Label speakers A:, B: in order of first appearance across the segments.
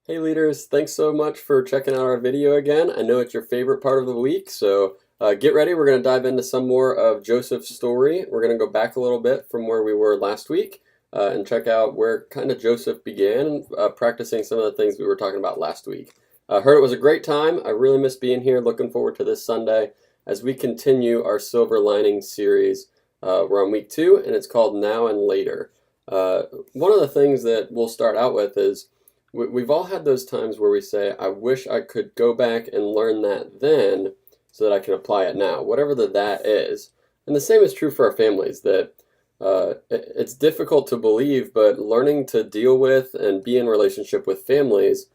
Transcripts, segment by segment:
A: Hey leaders, thanks so much for checking out our video again. I know it's your favorite part of the week, so get ready. We're going to dive into some more of Joseph's story. We're going to go back a little bit from where we were last week and check out where kind of Joseph began practicing some of the things we were talking about last week. I heard it was a great time. I really miss being here. Looking forward to this Sunday as we continue our Silver Lining series. We're on week 2, and it's called Now and Later. One of the things that we'll start out with is we've all had those times where we say, I wish I could go back and learn that then so that I can apply it now, whatever that is. And the same is true for our families, that it's difficult to believe, but learning to deal with and be in relationship with families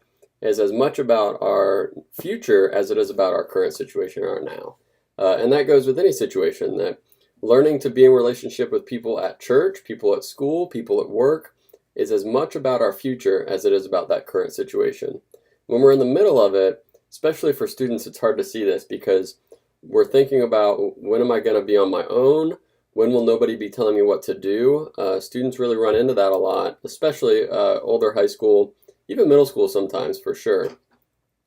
A: is as much about our future as it is about our current situation or our now. And that goes with any situation, that learning to be in relationship with people at church, people at school, people at work, is as much about our future as it is about that current situation. When we're in the middle of it, especially for students, it's hard to see this because we're thinking about, when am I going to be on my own? When will nobody be telling me what to do? Students really run into that a lot, especially older high school, even middle school sometimes for sure,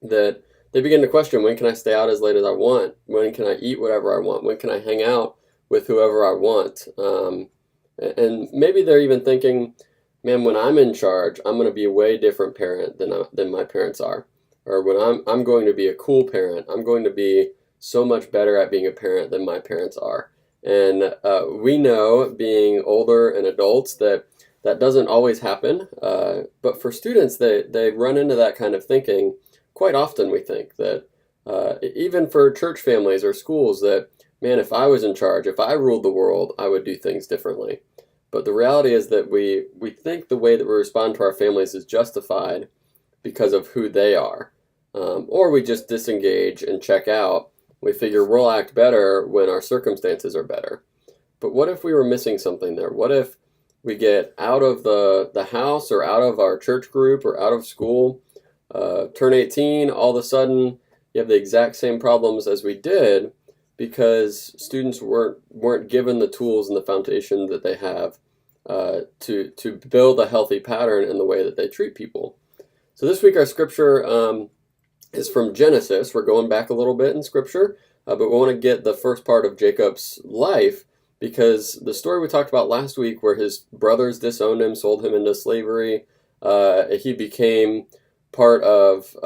A: that they begin to question, when can I stay out as late as I want? When can I eat whatever I want? When can I hang out with whoever I want? And maybe they're even thinking, man, when I'm in charge, I'm going to be a way different parent than my parents are. Or when I'm going to be a cool parent, I'm going to be so much better at being a parent than my parents are. And we know, being older and adults, that doesn't always happen. But for students, they run into that kind of thinking quite often. We think that even for church families or schools, that, man, if I was in charge, if I ruled the world, I would do things differently. But the reality is that we think the way that we respond to our families is justified because of who they are. Or we just disengage and check out. We figure we'll act better when our circumstances are better. But what if we were missing something there? What if we get out of the house or out of our church group or out of school, turn 18, all of a sudden you have the exact same problems as we did, because students weren't given the tools and the foundation that they have to build a healthy pattern in the way that they treat people. So this week our scripture is from Genesis. We're going back a little bit in scripture, but we want to get the first part of Jacob's life, because the story we talked about last week, where his brothers disowned him, sold him into slavery, he became part of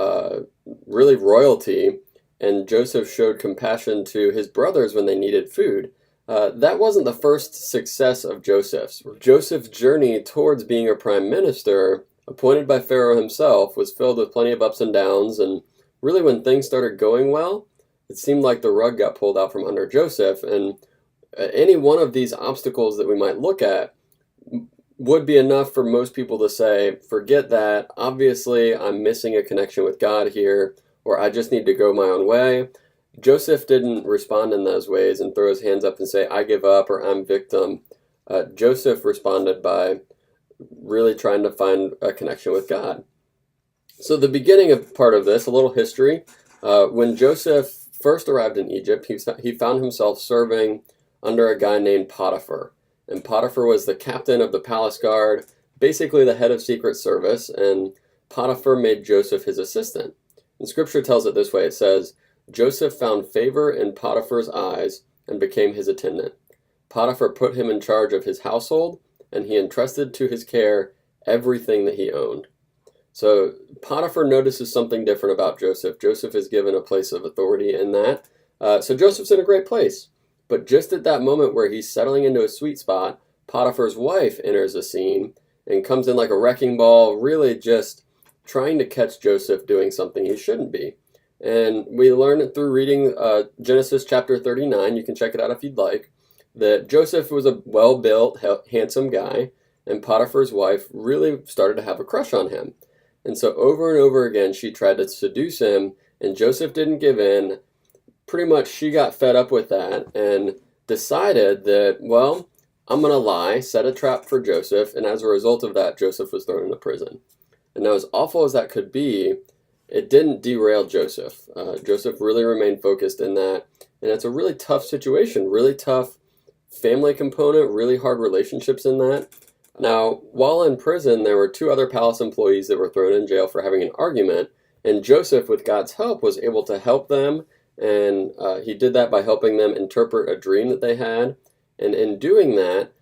A: really royalty. And Joseph showed compassion to his brothers when they needed food. That wasn't the first success of Joseph's. Joseph's journey towards being a prime minister, appointed by Pharaoh himself, was filled with plenty of ups and downs. And really, when things started going well, it seemed like the rug got pulled out from under Joseph. And any one of these obstacles that we might look at would be enough for most people to say, forget that. Obviously, I'm missing a connection with God here, or I just need to go my own way. Joseph didn't respond in those ways and throw his hands up and say, I give up, or I'm victim. Joseph responded by really trying to find a connection with God. So the beginning of part of this, a little history, when Joseph first arrived in Egypt, he found himself serving under a guy named Potiphar. And Potiphar was the captain of the palace guard, basically the head of Secret Service, and Potiphar made Joseph his assistant. And scripture tells it this way. It says, Joseph found favor in Potiphar's eyes and became his attendant. Potiphar put him in charge of his household, and he entrusted to his care everything that he owned. So Potiphar notices something different about Joseph. Joseph is given a place of authority in that. So Joseph's in a great place. But just at that moment where he's settling into a sweet spot, Potiphar's wife enters the scene and comes in like a wrecking ball, really just trying to catch Joseph doing something he shouldn't be. And we learn it through reading Genesis chapter 39, you can check it out if you'd like, that Joseph was a well-built, handsome guy, and Potiphar's wife really started to have a crush on him. And so over and over again, she tried to seduce him, and Joseph didn't give in. Pretty much she got fed up with that and decided that, well, I'm going to lie, set a trap for Joseph, and as a result of that, Joseph was thrown into prison. And now, as awful as that could be, it didn't derail Joseph. Joseph really remained focused in that. And it's a really tough situation, really tough family component, really hard relationships in that. Now, while in prison, there were two other palace employees that were thrown in jail for having an argument, and Joseph, with God's help, was able to help them, and he did that by helping them interpret a dream that they had. And in doing that,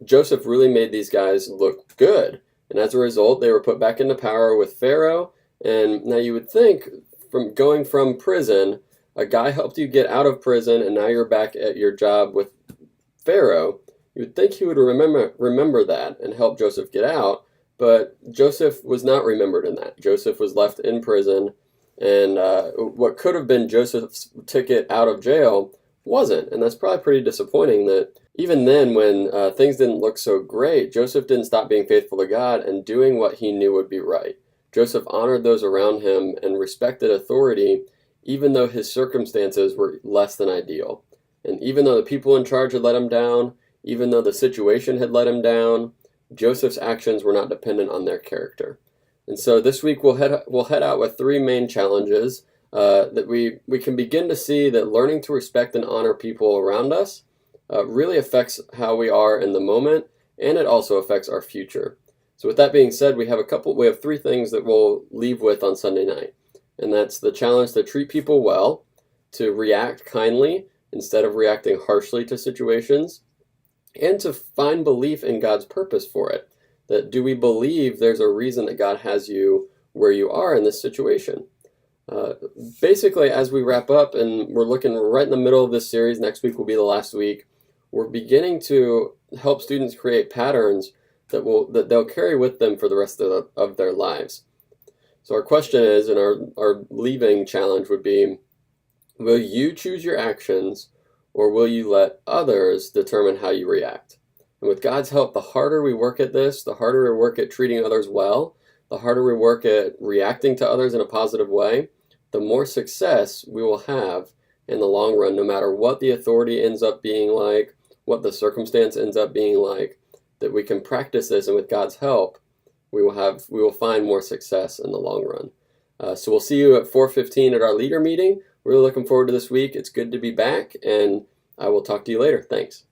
A: Joseph really made these guys look good, and as a result, they were put back into power with Pharaoh. And now you would think, from going from prison, a guy helped you get out of prison, and now you're back at your job with Pharaoh. You would think he would remember that and help Joseph get out, but Joseph was not remembered in that. Joseph was left in prison, and what could have been Joseph's ticket out of jail wasn't, and that's probably pretty disappointing. That even then, when things didn't look so great, Joseph didn't stop being faithful to God and doing what he knew would be right. Joseph honored those around him and respected authority, even though his circumstances were less than ideal. And even though the people in charge had let him down, even though the situation had let him down, Joseph's actions were not dependent on their character. And so this week we'll head out with three main challenges that we can begin to see that learning to respect and honor people around us really affects how we are in the moment, and it also affects our future. So with that being said, we have three things that we'll leave with on Sunday night. And that's the challenge to treat people well, to react kindly instead of reacting harshly to situations, and to find belief in God's purpose for it. That do we believe there's a reason that God has you where you are in this situation? Basically, as we wrap up, and we're looking right in the middle of this series, next week will be the last week, we're beginning to help students create patterns that they'll carry with them for the rest of their lives. So our question is, and our leaving challenge would be, will you choose your actions, or will you let others determine how you react? And with God's help, the harder we work at this, the harder we work at treating others well, the harder we work at reacting to others in a positive way, the more success we will have in the long run, no matter what the authority ends up being like, what the circumstance ends up being like, that we can practice this, and with God's help, we will find more success in the long run. So we'll see you at 4:15 at our leader meeting. Really looking forward to this week. It's good to be back, and I will talk to you later. Thanks.